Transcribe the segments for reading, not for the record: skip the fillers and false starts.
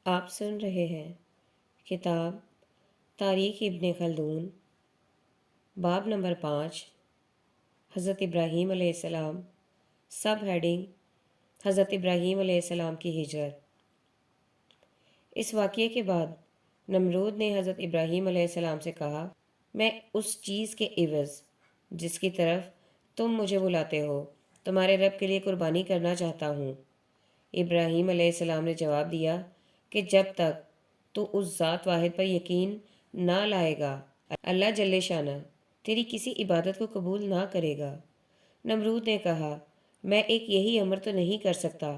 آپ سن رہے ہیں کتاب تاریخ ابن خلدون، باب نمبر 5، حضرت ابراہیم علیہ السلام، سب ہیڈنگ حضرت ابراہیم علیہ السلام کی ہجرت۔ اس واقعے کے بعد نمرود نے حضرت ابراہیم علیہ السلام سے کہا، میں اس چیز کے عوض جس کی طرف تم مجھے بلاتے ہو تمہارے رب کے لیے قربانی کرنا چاہتا ہوں۔ ابراہیم علیہ السلام نے جواب دیا کہ جب تک تو اس ذات واحد پر یقین نہ لائے گا، اللہ جل شانہ تیری کسی عبادت کو قبول نہ کرے گا۔ نمرود نے کہا، میں ایک یہی امر تو نہیں کر سکتا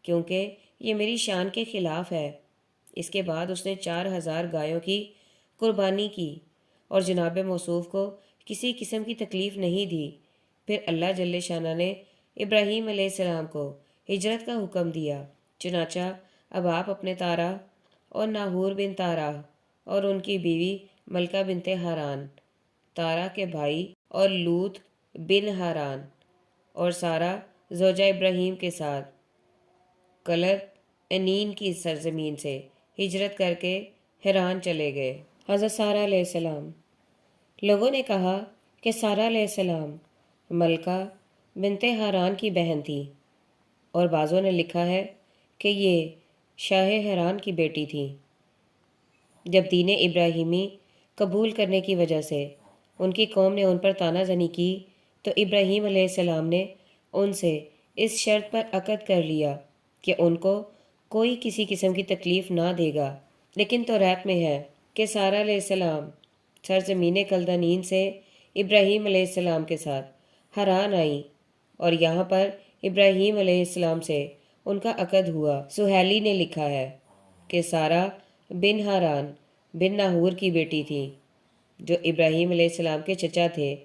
کیونکہ یہ میری شان کے خلاف ہے۔ اس کے بعد اس نے 4000 گایوں کی قربانی کی اور جناب موصوف کو کسی قسم کی تکلیف نہیں دی۔ پھر اللہ جل شانہ نے ابراہیم علیہ السلام کو ہجرت کا حکم دیا، چنانچہ اب آپ اپنے تارا اور ناہور بن تارا اور ان کی بیوی ملکہ بنت ہاران، تارا کے بھائی اور لوط بن ہاران اور سارا زوجہ ابراہیم کے ساتھ کلت انین کی سرزمین سے ہجرت کر کے حران چلے گئے۔ حضرت سارہ علیہ السلام۔ لوگوں نے کہا کہ سارہ علیہ السلام ملکہ بنت ہاران کی بہن تھی، اور بعضوں نے لکھا ہے کہ یہ شاہ حران کی بیٹی تھی۔ جب دین ابراہیمی قبول کرنے کی وجہ سے ان کی قوم نے ان پر طعنہ زنی کی تو ابراہیم علیہ السلام نے ان سے اس شرط پر عقد کر لیا کہ ان کو کوئی کسی قسم کی تکلیف نہ دے گا۔ لیکن توریت میں ہے کہ سارہ علیہ السلام سرزمین کلدانین سے ابراہیم علیہ السلام کے ساتھ حران آئیں اور یہاں پر ابراہیم علیہ السلام سے ان کا عقد ہوا۔ سہیلی نے لکھا ہے کہ سارہ بن ہاران بن ناہور کی بیٹی تھی جو ابراہیم علیہ السلام کے چچا تھے،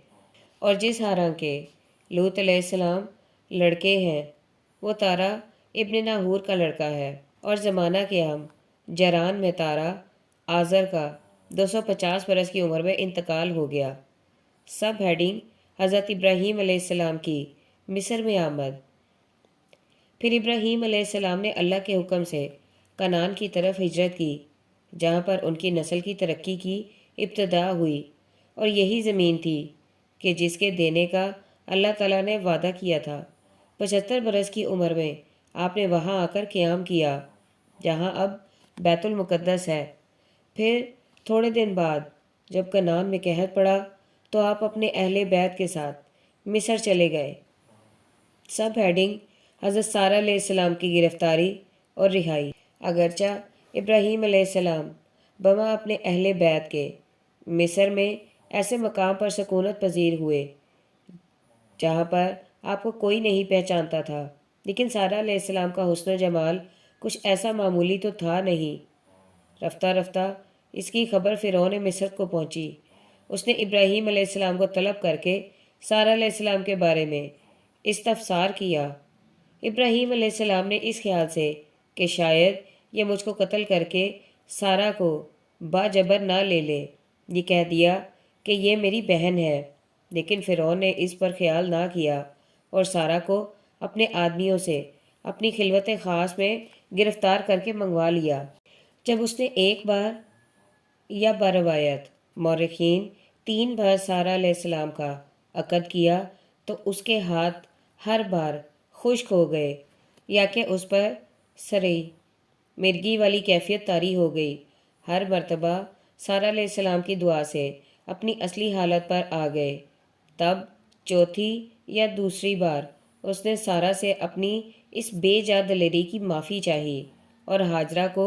اور جس ہاران کے لوط علیہ السلام لڑکے ہیں وہ تارا ابن ناہور کا لڑکا ہے، اور زمانہ کے ہم جران میں تارا آزر کا 250 برس کی عمر میں انتقال ہو گیا۔ سب ہیڈنگ حضرت ابراہیم علیہ السلام کی مصر میں آمد۔ پھر ابراہیم علیہ السلام نے اللہ کے حکم سے کنعان کی طرف ہجرت کی، جہاں پر ان کی نسل کی ترقی کی ابتدا ہوئی، اور یہی زمین تھی کہ جس کے دینے کا اللہ تعالیٰ نے وعدہ کیا تھا۔ 75 برس کی عمر میں آپ نے وہاں آ کر قیام کیا جہاں اب بیت المقدس ہے۔ پھر تھوڑے دن بعد جب کنعان میں قحط پڑا تو آپ اپنے اہل بیت کے ساتھ مصر چلے گئے۔ سب ہیڈنگ حضرت سارہ علیہ السلام کی گرفتاری اور رہائی۔ اگرچہ ابراہیم علیہ السلام بما اپنے اہل بیت کے مصر میں ایسے مقام پر سکونت پذیر ہوئے جہاں پر آپ کو کوئی نہیں پہچانتا تھا، لیکن سارہ علیہ السلام کا حسن و جمال کچھ ایسا معمولی تو تھا نہیں۔ رفتہ رفتہ اس کی خبر فرعون مصر کو پہنچی۔ اس نے ابراہیم علیہ السلام کو طلب کر کے سارہ علیہ السلام کے بارے میں استفسار کیا۔ ابراہیم علیہ السلام نے اس خیال سے کہ شاید یہ مجھ کو قتل کر کے سارہ کو باجبر نہ لے لے، یہ کہہ دیا کہ یہ میری بہن ہے، لیکن فرعون نے اس پر خیال نہ کیا اور سارہ کو اپنے آدمیوں سے اپنی خلوت خاص میں گرفتار کر کے منگوا لیا۔ جب اس نے ایک بار یا بروایت مورخین 3 بار سارہ علیہ السلام کا عقد کیا تو اس کے ہاتھ ہر بار خشک ہو گئے یا کہ اس پر سرئی مرگی والی کیفیت طاری ہو گئی۔ ہر مرتبہ سارہ علیہ السلام کی دعا سے اپنی اصلی حالت پر آ گئے۔ تب چوتھی یا دوسری بار اس نے سارہ سے اپنی اس بے جا دلیری کی معافی چاہی اور ہاجرہ کو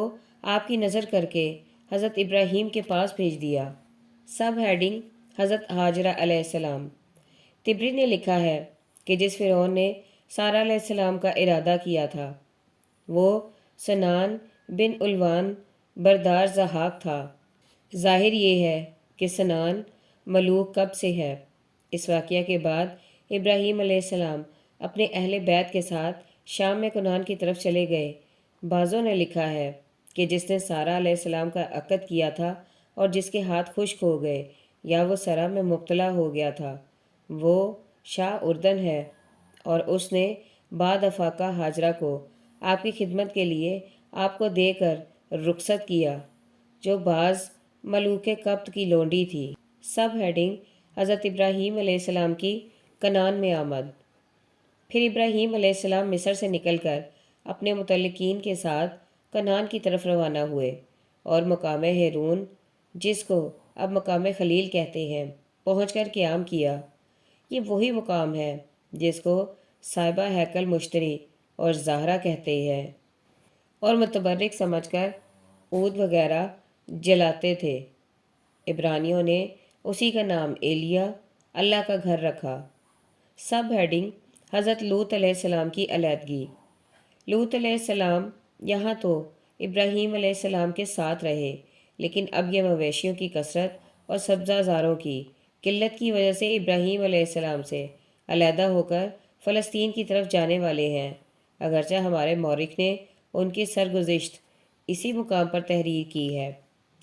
آپ کی نظر کر کے حضرت ابراہیم کے پاس بھیج دیا۔ سب ہیڈنگ حضرت ہاجرہ علیہ السلام۔ طبری نے لکھا ہے کہ جس فرعون نے سارہ علیہ السلام کا ارادہ کیا تھا وہ سنان بن علوان بردار ضحاک تھا۔ ظاہر یہ ہے کہ سنان ملوک کب سے ہے۔ اس واقعہ کے بعد ابراہیم علیہ السلام اپنے اہل بیت کے ساتھ شام میں کنعان کی طرف چلے گئے۔ بعضوں نے لکھا ہے کہ جس نے سارہ علیہ السلام کا عقد کیا تھا اور جس کے ہاتھ خشک ہو گئے یا وہ سرا میں مبتلا ہو گیا تھا وہ شاہ اردن ہے، اور اس نے بعد افاقہ ہاجرہ کو آپ کی خدمت کے لیے آپ کو دے کر رخصت کیا جو بعض ملوک قبط کی لونڈی تھی۔ سب ہیڈنگ حضرت ابراہیم علیہ السلام کی کنعان میں آمد۔ پھر ابراہیم علیہ السلام مصر سے نکل کر اپنے متعلقین کے ساتھ کنعان کی طرف روانہ ہوئے اور مقام ہیرون، جس کو اب مقام خلیل کہتے ہیں، پہنچ کر قیام کیا۔ یہ وہی مقام ہے جس کو صاحبہ ہیکل مشتری اور زہرا کہتے ہیں اور متبرک سمجھ کر عود وغیرہ جلاتے تھے۔ عبرانیوں نے اسی کا نام ایلیا، اللہ کا گھر، رکھا۔ سب ہیڈنگ حضرت لوط علیہ السلام کی علیحدگی۔ لوط علیہ السلام یہاں تو ابراہیم علیہ السلام کے ساتھ رہے، لیکن اب یہ مویشیوں کی کثرت اور سبزہ زاروں کی قلت کی وجہ سے ابراہیم علیہ السلام سے علیحدہ ہو کر فلسطین کی طرف جانے والے ہیں۔ اگرچہ ہمارے مورخ نے ان کی سرگزشت اسی مقام پر تحریر کی ہے،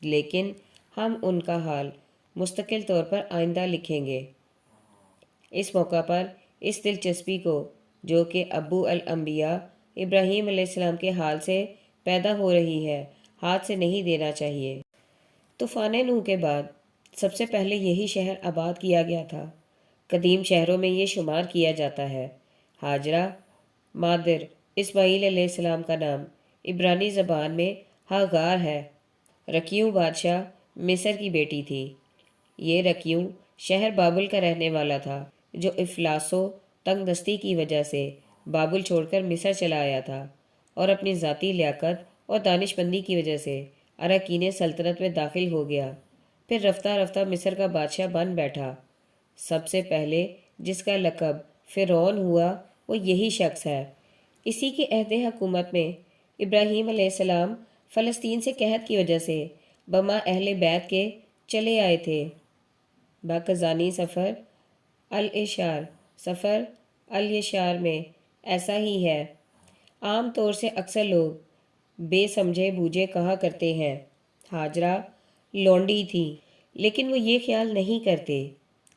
لیکن ہم ان کا حال مستقل طور پر آئندہ لکھیں گے۔ اس موقع پر اس دلچسپی کو جو کہ ابو الانبیاء ابراہیم علیہ السلام کے حال سے پیدا ہو رہی ہے ہاتھ سے نہیں دینا چاہیے۔ طوفان نوح کے بعد سب سے پہلے یہی شہر آباد کیا گیا تھا۔ قدیم شہروں میں یہ شمار کیا جاتا ہے۔ ہاجرہ مادر اسماعیل علیہ السلام کا نام عبرانی زبان میں ہاگار ہے۔ رکیوں بادشاہ مصر کی بیٹی تھی۔ یہ رکیوں شہر بابل کا رہنے والا تھا، جو افلاس و تنگ دستی کی وجہ سے بابل چھوڑ کر مصر چلا آیا تھا اور اپنی ذاتی لیاقت اور دانش مندی کی وجہ سے اراکین سلطنت میں داخل ہو گیا۔ پھر رفتہ رفتہ مصر کا بادشاہ بن بیٹھا۔ سب سے پہلے جس کا لقب فرعون ہوا وہ یہی شخص ہے۔ اسی کے عہد حکومت میں ابراہیم علیہ السلام فلسطین سے قحط کی وجہ سے بما اہل بیت کے چلے آئے تھے۔ باقزانی سفر الیشار میں ایسا ہی ہے۔ عام طور سے اکثر لوگ بے سمجھے بوجھے کہا کرتے ہیں ہاجرہ لونڈی تھی، لیکن وہ یہ خیال نہیں کرتے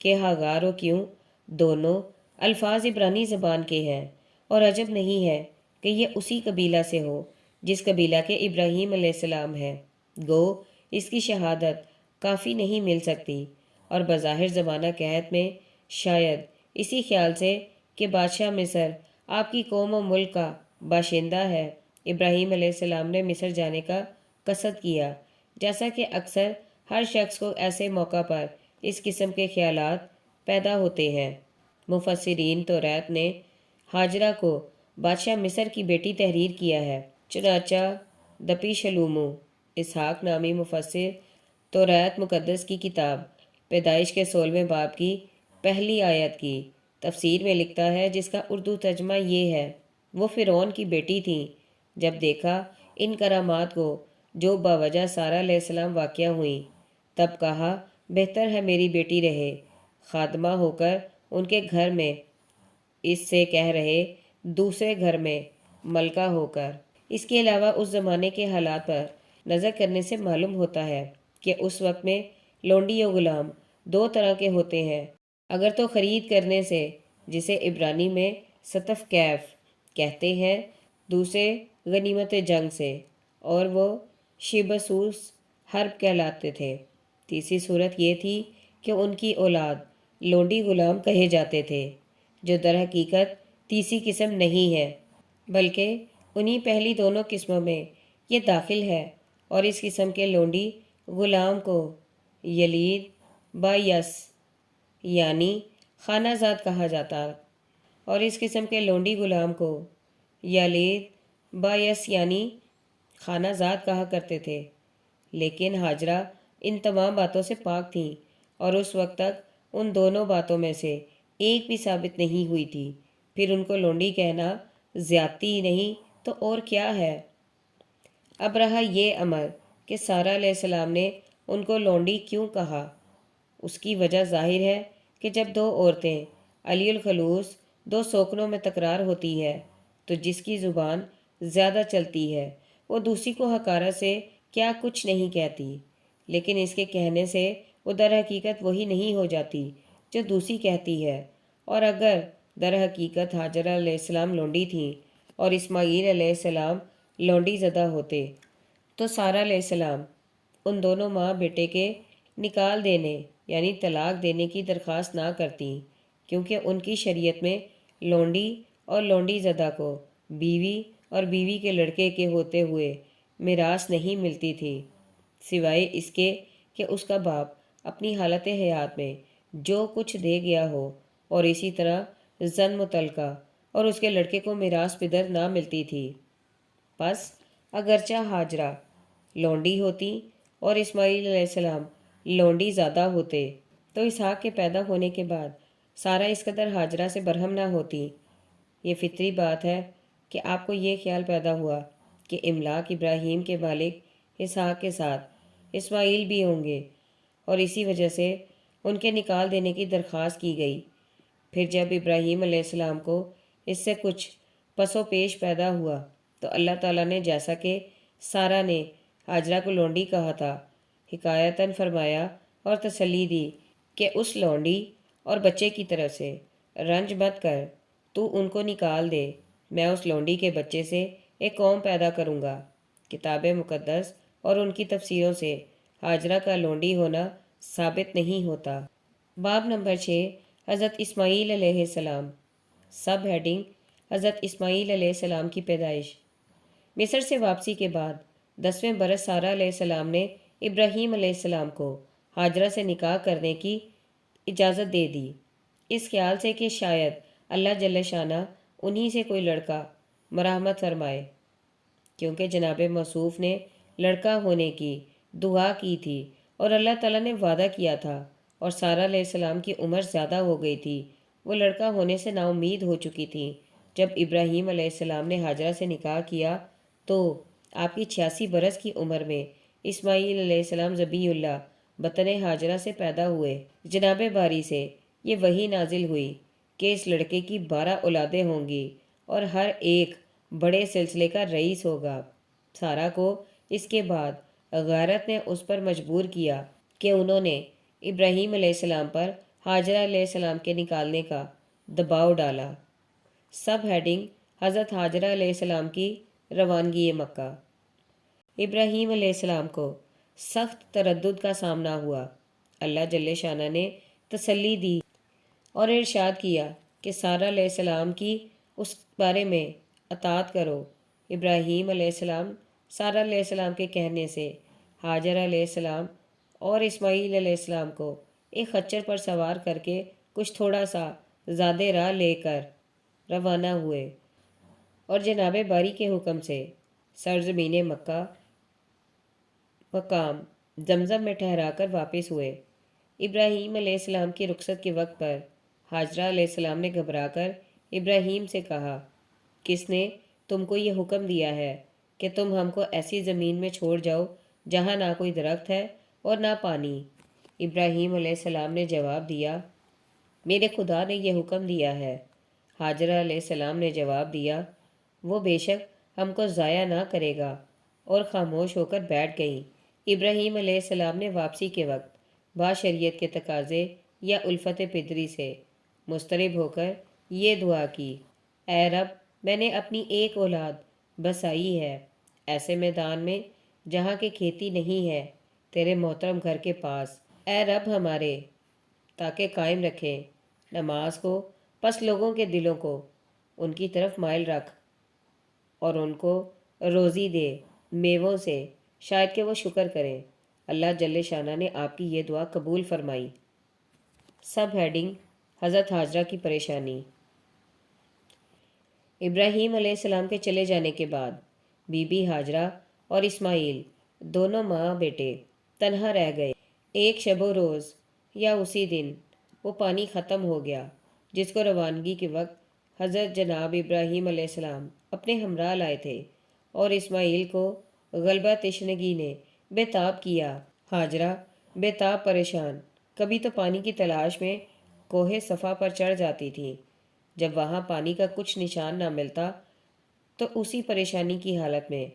کہ ہاگار و کیوں دونوں الفاظ عبرانی زبان کے ہیں، اور عجب نہیں ہے کہ یہ اسی قبیلہ سے ہو جس قبیلہ کے ابراہیم علیہ السلام ہیں۔ گو اس کی شہادت کافی نہیں مل سکتی، اور بظاہر زمانہ قحط میں شاید اسی خیال سے کہ بادشاہ مصر آپ کی قوم و ملک کا باشندہ ہے، ابراہیم علیہ السلام نے مصر جانے کا قصد کیا، جیسا کہ اکثر ہر شخص کو ایسے موقع پر اس قسم کے خیالات پیدا ہوتے ہیں۔ مفسرین توریت نے ہاجرہ کو بادشاہ مصر کی بیٹی تحریر کیا ہے، چنانچہ دپی شلومو اسحاق نامی مفسر توریت مقدس کی کتاب پیدائش کے 16ویں باب کی پہلی آیت کی تفسیر میں لکھتا ہے، جس کا اردو ترجمہ یہ ہے: وہ فرعون کی بیٹی تھیں۔ جب دیکھا ان کرامات کو جو باوجہ سارہ علیہ السلام واقع ہوئیں، تب کہا بہتر ہے میری بیٹی رہے خادمہ ہو کر ان کے گھر میں، اس سے کہہ رہے دوسرے گھر میں ملکہ ہو کر۔ اس کے علاوہ اس زمانے کے حالات پر نظر کرنے سے معلوم ہوتا ہے کہ اس وقت میں لونڈی و غلام دو طرح کے ہوتے ہیں، اگر تو خرید کرنے سے، جسے عبرانی میں سطف کیف کہتے ہیں، دوسرے غنیمت جنگ سے، اور وہ شبسوس حرب کہلاتے تھے۔ تیسری صورت یہ تھی کہ ان کی اولاد لونڈی غلام کہے جاتے تھے، جو در حقیقت تیسری قسم نہیں ہے، بلکہ انہی پہلی دونوں قسموں میں یہ داخل ہے، اور اس قسم کے لونڈی غلام کو یلید با یس یعنی خانہ زاد کہا جاتا، اور اس قسم کے لونڈی غلام کو یلید با یس یعنی خانہ زاد کہا کرتے تھے۔ لیکن ہاجرہ ان تمام باتوں سے پاک تھیں، اور اس وقت تک ان دونوں باتوں میں سے ایک بھی ثابت نہیں ہوئی تھی۔ پھر ان کو لونڈی کہنا زیادتی نہیں تو اور کیا ہے؟ اب رہا یہ امر کہ سارہ علیہ السلام نے ان کو لونڈی کیوں کہا، اس کی وجہ ظاہر ہے کہ جب دو عورتیں علی الخلوص دو سوکنوں میں تکرار ہوتی ہے تو جس کی زبان زیادہ چلتی ہے وہ دوسری کو حقارت سے کیا کچھ نہیں کہتی، لیکن اس کے کہنے سے وہ در حقیقت وہی نہیں ہو جاتی جو دوسری کہتی ہے۔ اور اگر در حقیقت ہاجرہ علیہ السلام لونڈی تھیں اور اسماعیل علیہ السلام لونڈی زدہ ہوتے تو سارہ علیہ السلام ان دونوں ماں بیٹے کے نکال دینے یعنی طلاق دینے کی درخواست نہ کرتیں، کیونکہ ان کی شریعت میں لونڈی اور لونڈی زدہ کو بیوی اور بیوی کے لڑکے کے ہوتے ہوئے میراث نہیں ملتی تھی، سوائے اس کے کہ اس کا باپ اپنی حالت حیات میں جو کچھ دے گیا ہو، اور اسی طرح زن متعلقہ اور اس کے لڑکے کو میراث پدر نہ ملتی تھی۔ پس اگرچہ ہاجرہ لونڈی ہوتی اور اسماعیل علیہ السلام لونڈی زادہ ہوتے، تو اسحاق کے پیدا ہونے کے بعد سارہ اس قدر ہاجرہ سے برہم نہ ہوتی۔ یہ فطری بات ہے کہ آپ کو یہ خیال پیدا ہوا کہ املاک ابراہیم کے مالک اسحاق کے ساتھ اسماعیل بھی ہوں گے، اور اسی وجہ سے ان کے نکال دینے کی درخواست کی گئی۔ پھر جب ابراہیم علیہ السلام کو اس سے کچھ پس و پیش پیدا ہوا تو اللہ تعالیٰ نے، جیسا کہ سارہ نے ہاجرہ کو لونڈی کہا تھا، حکایتاً فرمایا اور تسلی دی کہ اس لونڈی اور بچے کی طرف سے رنج مت کر، تو ان کو نکال دے، میں اس لونڈی کے بچے سے ایک قوم پیدا کروں گا۔ کتاب مقدس اور ان کی تفسیروں سے ہاجرہ کا لونڈی ہونا ثابت نہیں ہوتا۔ باب نمبر 6، حضرت اسماعیل علیہ السلام۔ سب ہیڈنگ، حضرت اسماعیل علیہ السلام کی پیدائش۔ مصر سے واپسی کے بعد 10ویں برس سارہ علیہ السلام نے ابراہیم علیہ السلام کو ہاجرہ سے نکاح کرنے کی اجازت دے دی، اس خیال سے کہ شاید اللہ جل شانہ انہی سے کوئی لڑکا مرحمت فرمائے، کیونکہ جناب موصوف نے لڑکا ہونے کی دعا کی تھی اور اللہ تعالیٰ نے وعدہ کیا تھا، اور سارہ علیہ السلام کی عمر زیادہ ہو گئی تھی، وہ لڑکا ہونے سے نا امید ہو چکی تھی۔ جب ابراہیم علیہ السلام نے ہاجرہ سے نکاح کیا تو آپ کی 86 برس کی عمر میں اسماعیل علیہ السلام ذبیح اللہ بطن ہاجرہ سے پیدا ہوئے۔ جناب باری سے یہ وحی نازل ہوئی کہ اس لڑکے کی 12 اولادیں ہوں گی اور ہر ایک بڑے سلسلے کا رئیس ہوگا۔ سارہ کو اس کے بعد غیرت نے اس پر مجبور کیا کہ انہوں نے ابراہیم علیہ السلام پر ہاجرہ علیہ السلام کے نکالنے کا دباؤ ڈالا۔ سب ہیڈنگ، حضرت ہاجرہ علیہ السلام کی روانگی مکہ۔ ابراہیم علیہ السلام کو سخت تردد کا سامنا ہوا۔ اللہ جل شانہ نے تسلی دی اور ارشاد کیا کہ سارہ علیہ السلام کی اس بارے میں اطاعت کرو۔ ابراہیم علیہ السلام سارہ علیہ السلام کے کہنے سے ہاجرہ علیہ السلام اور اسماعیل علیہ السلام کو ایک خچر پر سوار کر کے کچھ تھوڑا سا زیادہ راہ لے کر روانہ ہوئے، اور جناب باری کے حکم سے سرزمین مکہ مقام زمزم میں ٹھہرا کر واپس ہوئے۔ ابراہیم علیہ السلام کی رخصت کے وقت پر ہاجرہ علیہ السلام نے گھبرا کر ابراہیم سے کہا، کس نے تم کو یہ حکم دیا ہے کہ تم ہم کو ایسی زمین میں چھوڑ جاؤ جہاں نہ کوئی درخت ہے اور نہ پانی؟ ابراہیم علیہ السلام نے جواب دیا، میرے خدا نے یہ حکم دیا ہے۔ ہاجرہ علیہ السلام نے جواب دیا، وہ بے شک ہم کو ضائع نہ کرے گا، اور خاموش ہو کر بیٹھ گئیں۔ ابراہیم علیہ السلام نے واپسی کے وقت باشریعت کے تقاضے یا الفت پدری سے مضطرب ہو کر یہ دعا کی، اے رب، میں نے اپنی ایک اولاد بسائی ہے ایسے میدان میں جہاں کہ کھیتی نہیں ہے، تیرے محترم گھر کے پاس، اے رب ہمارے، تاکہ قائم رکھیں نماز کو، پس لوگوں کے دلوں کو ان کی طرف مائل رکھ اور ان کو روزی دے میووں سے، شاید کہ وہ شکر کریں۔ اللہ جل شانہ نے آپ کی یہ دعا قبول فرمائی۔ سب ہیڈنگ، حضرت ہاجرہ کی پریشانی۔ ابراہیم علیہ السلام کے چلے جانے کے بعد بی بی ہاجرہ اور اسماعیل دونوں ماں بیٹے تنہا رہ گئے۔ ایک شب و روز یا اسی دن وہ پانی ختم ہو گیا جس کو روانگی کے وقت حضرت جناب ابراہیم علیہ السلام اپنے ہمراہ لائے تھے، اور اسماعیل کو غلبہ تشنگی نے بے تاب کیا۔ ہاجرہ بے تاب پریشان کبھی تو پانی کی تلاش میں کوہ صفا پر چڑھ جاتی تھیں، جب وہاں پانی کا کچھ نشان نہ ملتا تو اسی پریشانی کی حالت میں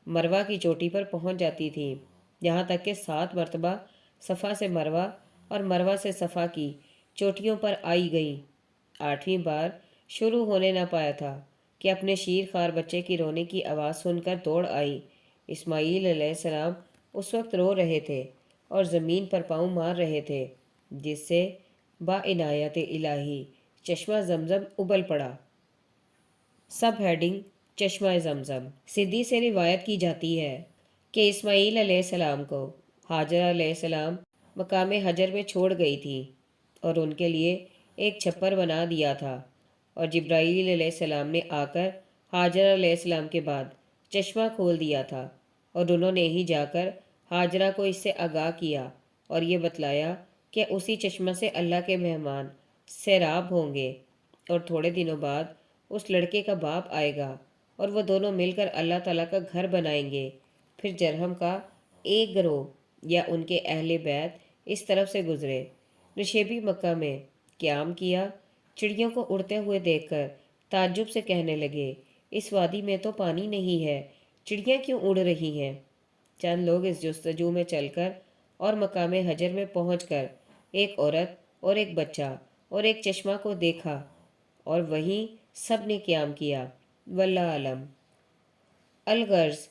مروہ کی چوٹی پر پہنچ جاتی تھیں، یہاں تک کہ 7 مرتبہ صفا سے مروہ اور مروہ سے صفا کی چوٹیوں پر آئی گئیں۔ 8ویں بار شروع ہونے نہ پایا تھا کہ اپنے شیر خوار بچے کی رونے کی آواز سن کر دوڑ آئی۔ اسماعیل علیہ السلام اس وقت رو رہے تھے اور زمین پر پاؤں مار رہے تھے، جس سے با عنایت الہی چشمہ زمزم ابل پڑا۔ سب ہیڈنگ: چشمہ زمزم۔ صدی سے روایت کی جاتی ہے کہ اسماعیل علیہ السلام کو ہاجرہ علیہ السلام مقام حجر میں چھوڑ گئی تھی اور ان کے لیے ایک چھپر بنا دیا تھا، اور جبرائیل علیہ السلام نے آ کر ہاجرہ علیہ السلام کے بعد چشمہ کھول دیا تھا، اور انہوں نے ہی جا کر ہاجرہ کو اس سے آگاہ کیا اور یہ بتلایا کہ اسی چشمہ سے اللہ کے مہمان سیراب ہوں گے، اور تھوڑے دنوں بعد اس لڑکے کا باپ آئے گا اور وہ دونوں مل کر اللہ تعالیٰ کا گھر بنائیں گے۔ پھر جرہم کا ایک گروہ یا ان کے اہل بیت اس طرف سے گزرے، نشیبی مکہ میں قیام کیا، چڑیوں کو اڑتے ہوئے دیکھ کر تعجب سے کہنے لگے، اس وادی میں تو پانی نہیں ہے، چڑیاں کیوں اڑ رہی ہیں؟ چند لوگ اس جستجو میں چل کر اور مقام حجر میں پہنچ کر ایک عورت اور ایک بچہ اور ایک چشمہ کو دیکھا، اور وہیں سب نے قیام کیا۔ واللہ علم۔ الغرض،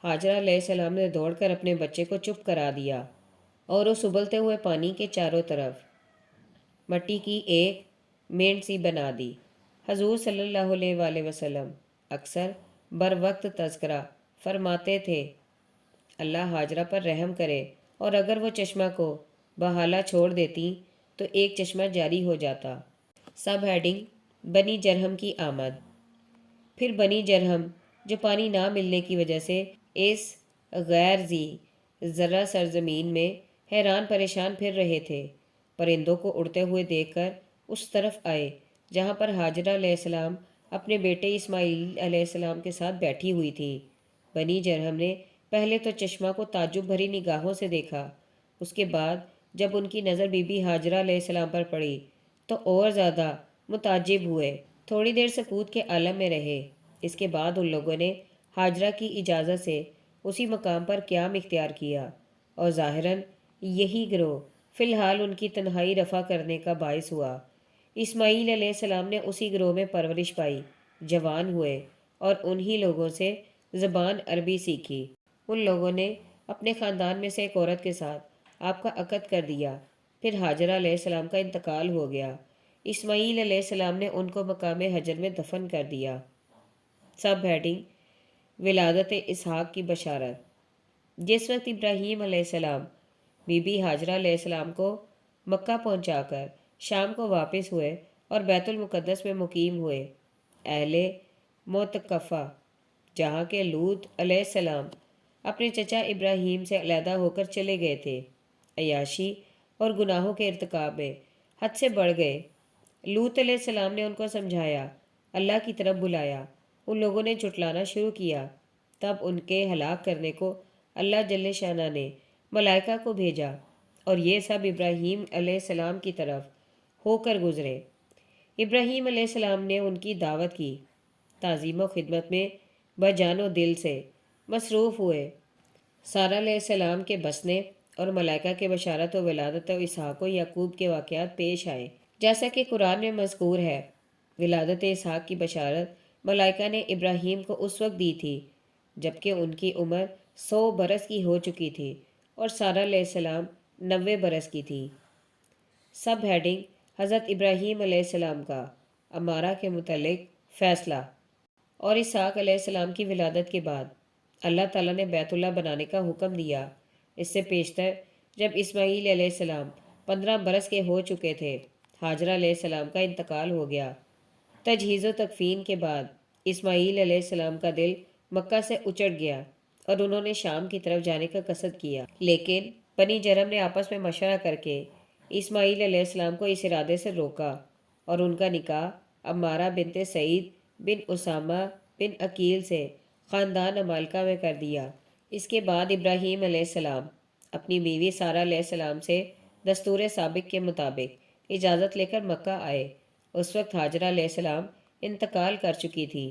ہاجرہ علیہ السلام نے دوڑ کر اپنے بچے کو چپ کرا دیا اور اس ابلتے ہوئے پانی کے چاروں طرف مٹی کی ایک مینڈ سی بنا دی۔ حضور صلی اللہ علیہ وآلہ وسلم اکثر بر وقت تذکرہ فرماتے تھے، اللہ ہاجرہ پر رحم کرے، اور اگر وہ چشمہ کو بحالہ چھوڑ دیتی تو ایک چشمہ جاری ہو جاتا۔ سب ہیڈنگ: بنی جرہم کی آمد۔ پھر بنی جرہم، جو پانی نہ ملنے کی وجہ سے اس غیر ذی زرع سرزمین میں حیران پریشان پھر رہے تھے، پرندوں کو اڑتے ہوئے دیکھ کر اس طرف آئے جہاں پر ہاجرہ علیہ السلام اپنے بیٹے اسماعیل علیہ السلام کے ساتھ بیٹھی ہوئی تھی۔ بنی جرہم نے پہلے تو چشمہ کو تعجب بھری نگاہوں سے دیکھا، اس کے بعد جب ان کی نظر بی بی ہاجرہ علیہ السلام پر پڑی تو اور زیادہ متعجب ہوئے، تھوڑی دیر سکوت کے عالم میں رہے۔ اس کے بعد ان لوگوں نے ہاجرہ کی اجازت سے اسی مقام پر قیام اختیار کیا، اور ظاہراً یہی گروہ فی الحال ان کی تنہائی رفع کرنے کا باعث ہوا۔ اسماعیل علیہ السلام نے اسی گروہ میں پرورش پائی، جوان ہوئے اور انہی لوگوں سے زبان عربی سیکھی۔ ان لوگوں نے اپنے خاندان میں سے ایک عورت کے ساتھ آپ کا عقد کر دیا۔ پھر ہاجرہ علیہ السلام کا انتقال ہو گیا، اسماعیل علیہ السلام نے ان کو مقام حجر میں دفن کر دیا۔ سب ہیڈنگ: ولادت اسحاق کی بشارت۔ جس وقت ابراہیم علیہ السلام بی بی ہاجرہ علیہ السلام کو مکہ پہنچا کر شام کو واپس ہوئے اور بیت المقدس میں مقیم ہوئے، اہل معتکفہ جہاں کے لوط علیہ السلام اپنے چچا ابراہیم سے علیحدہ ہو کر چلے گئے تھے، عیاشی اور گناہوں کے ارتکاب میں حد سے بڑھ گئے۔ لوط علیہ السلام نے ان کو سمجھایا، اللہ کی طرف بلایا، ان لوگوں نے جھٹلانا شروع کیا، تب ان کے ہلاک کرنے کو اللہ جل شانہ نے ملائکہ کو بھیجا، اور یہ سب ابراہیم علیہ السلام کی طرف ہو کر گزرے۔ ابراہیم علیہ السلام نے ان کی دعوت کی، تعظیم و خدمت میں بجان و دل سے مصروف ہوئے۔ سارہ علیہ السلام کے بسنے اور ملائکہ کے بشارت و ولادت و اسحاق و یعقوب کے واقعات پیش آئے، جیسا کہ قرآن میں مذکور ہے۔ ولادت اسحاق کی بشارت ملائکہ نے ابراہیم کو اس وقت دی تھی جبکہ ان کی عمر 100 برس کی ہو چکی تھی، اور سارہ علیہ السلام 90 برس کی تھی۔ سب ہیڈنگ: حضرت ابراہیم علیہ السلام کا امارہ کے متعلق فیصلہ۔ اور اسحاق علیہ السلام کی ولادت کے بعد اللہ تعالیٰ نے بیت اللہ بنانے کا حکم دیا۔ اس سے پیشتر جب اسماعیل علیہ السلام 15 برس کے ہو چکے تھے، ہاجرہ علیہ السلام کا انتقال ہو گیا۔ تجہیز و تکفین کے بعد اسماعیل علیہ السلام کا دل مکہ سے اچٹ گیا اور انہوں نے شام کی طرف جانے کا قصد کیا، لیکن بنی جرم نے آپس میں مشورہ کر کے اسماعیل علیہ السلام کو اس ارادے سے روکا، اور ان کا نکاح عمارہ بنت سعید بن اسامہ بن عقیل سے خاندان عمالقہ میں کر دیا۔ اس کے بعد ابراہیم علیہ السلام اپنی بیوی سارہ علیہ السلام سے دستور سابق کے مطابق اجازت لے کر مکہ آئے۔ اس وقت ہاجرہ علیہ السلام انتقال کر چکی تھی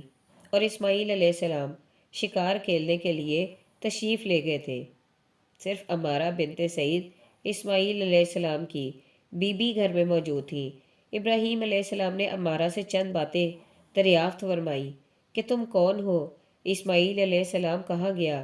اور اسماعیل علیہ السلام شکار کھیلنے کے لیے تشریف لے گئے تھے۔ صرف عمارہ بنت سعید اسماعیل علیہ السلام کی بی بی گھر میں موجود تھی۔ ابراہیم علیہ السلام نے عمارہ سے چند باتیں دریافت فرمائی کہ تم کون ہو، اسماعیل علیہ السلام کہاں گیا،